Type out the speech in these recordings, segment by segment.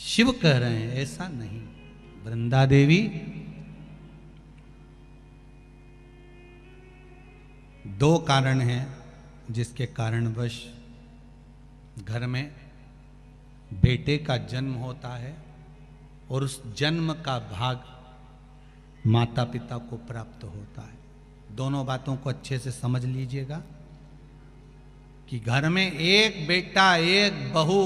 शिव कह रहे हैं ऐसा नहीं। वृंदा देवी दो कारण हैं जिसके कारणवश घर में बेटे का जन्म होता है और उस जन्म का भाग माता पिता को प्राप्त होता है। दोनों बातों को अच्छे से समझ लीजिएगा कि घर में एक बेटा एक बहू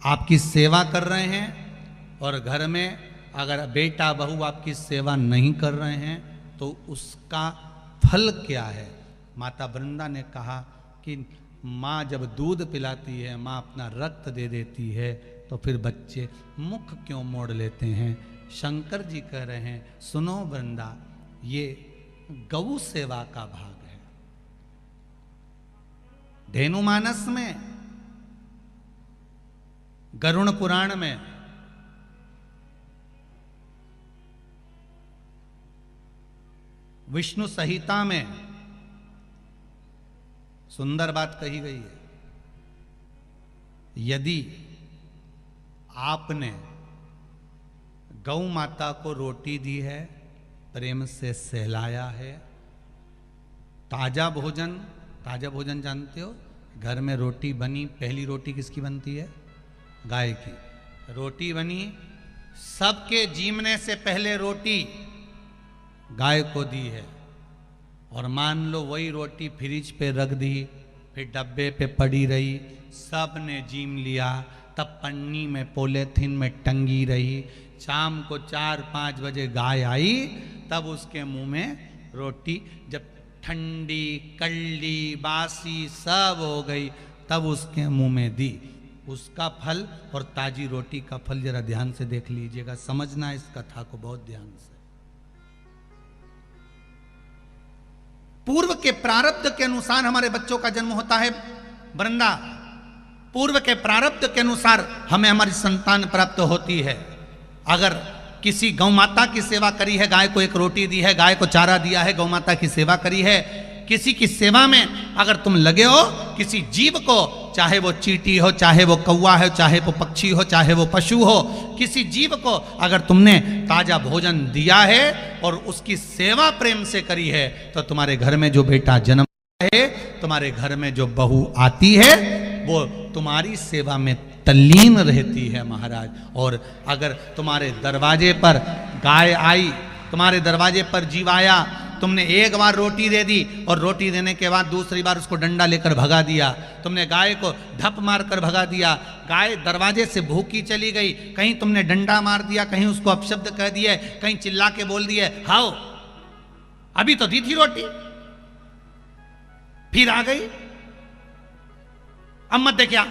आपकी सेवा कर रहे हैं और घर में अगर बेटा बहू आपकी सेवा नहीं कर रहे हैं तो उसका फल क्या है। माता वृंदा ने कहा कि माँ जब दूध पिलाती है, माँ अपना रक्त दे देती है, तो फिर बच्चे मुख क्यों मोड़ लेते हैं। शंकर जी कह रहे हैं सुनो वृंदा, ये गौ सेवा का भाग है। धेनुमानस में, गरुण पुराण में विष्णु संहिता में सुंदर बात कही गई है। यदि आपने गौ माता को रोटी दी है, प्रेम से सहलाया है, ताजा भोजन जानते हो, घर में रोटी बनी, पहली रोटी किसकी बनती है? गाय की। रोटी बनी, सबके जीवने से पहले रोटी गाय को दी है और मान लो वही रोटी फ्रिज पे रख दी, फिर डब्बे पे पड़ी रही, सब ने जीम लिया, तब पन्नी में पॉलीथिन में टंगी रही। शाम को 4-5 बजे गाय आई, तब उसके मुंह में रोटी जब ठंडी कल्ली बासी सब हो गई, तब उसके मुंह में दी। उसका फल और ताजी रोटी का फल जरा ध्यान से देख लीजिएगा, समझना इस कथा को बहुत ध्यान से। पूर्व के प्रारब्ध के अनुसार हमारे बच्चों का जन्म होता है वृंदा, पूर्व के प्रारब्ध के अनुसार हमें हमारी संतान प्राप्त होती है। अगर किसी गौ माता की सेवा करी है, गाय को एक रोटी दी है, गाय को चारा दिया है, गौ माता की सेवा करी है, किसी की सेवा में अगर तुम लगे हो, किसी जीव को, चाहे वो चींटी हो, चाहे वो कौवा हो, चाहे वो पक्षी हो, चाहे वो पशु हो, किसी जीव को अगर तुमने ताजा भोजन दिया है और उसकी सेवा प्रेम से करी है, तो तुम्हारे घर में जो बेटा जन्म है, तुम्हारे घर में जो बहू आती है, वो तुम्हारी सेवा में तल्लीन रहती है महाराज। और अगर तुम्हारे दरवाजे पर गाय आई, तुम्हारे दरवाजे पर जीव आया, तुमने एक बार रोटी दे दी और रोटी देने के बाद दूसरी बार उसको डंडा लेकर भगा दिया, तुमने गाय को धप मार कर भगा दिया, गाय दरवाजे से भूखी चली गई, कहीं तुमने डंडा मार दिया, कहीं उसको अपशब्द कह दिए, कहीं चिल्ला के बोल दिए हाओ अभी तो दी थी रोटी, फिर आ गई, अब मत दे, क्या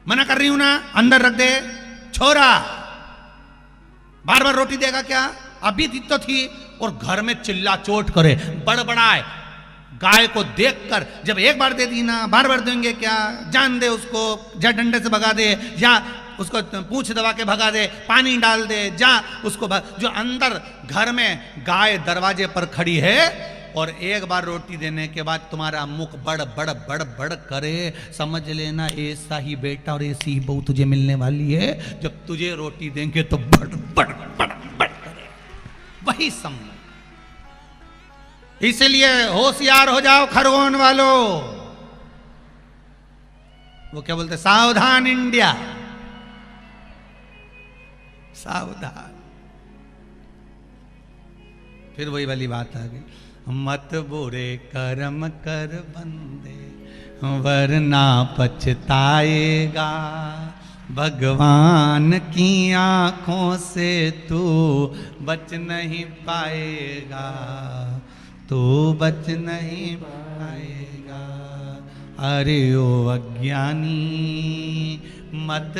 मना कर रही हूं ना, अंदर रख दे छोरा, बार बार रोटी देगा क्या, अभी दी तो थी। और घर में चिल्ला चोट करे, बड़बड़ाए, गाय को देखकर जब एक बार दे दी ना, बार बार देंगे क्या, जान दे उसको, जा डंडे से भगा दे, या उसको पूंछ दबा के भगा दे, पानी डाल दे, जा उसको जो अंदर घर में गाय दरवाजे पर खड़ी है और एक बार रोटी देने के बाद तुम्हारा मुख बड़ बड़ बड़ बड़ करे, समझ लेना ऐसा ही बेटा और ऐसी ही बहू तुझे मिलने वाली है। जब तुझे रोटी देंगे तो बड़ बड़ बड़ बड़ करे, वही समझ। इसलिए होशियार हो जाओ खरगोन वालों। वो क्या बोलते, सावधान इंडिया, सावधान। फिर वही वाली बात आ गई, मत बुरे कर्म कर बंदे वरना पछताएगा, भगवान की आंखों से तू बच नहीं पाएगा, तू बच नहीं पाएगा। अरे ओ अज्ञानी मत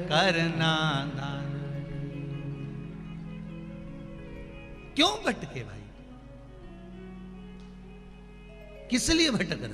करना दान। क्यों भटके भाई, किस लिए भटक रहा?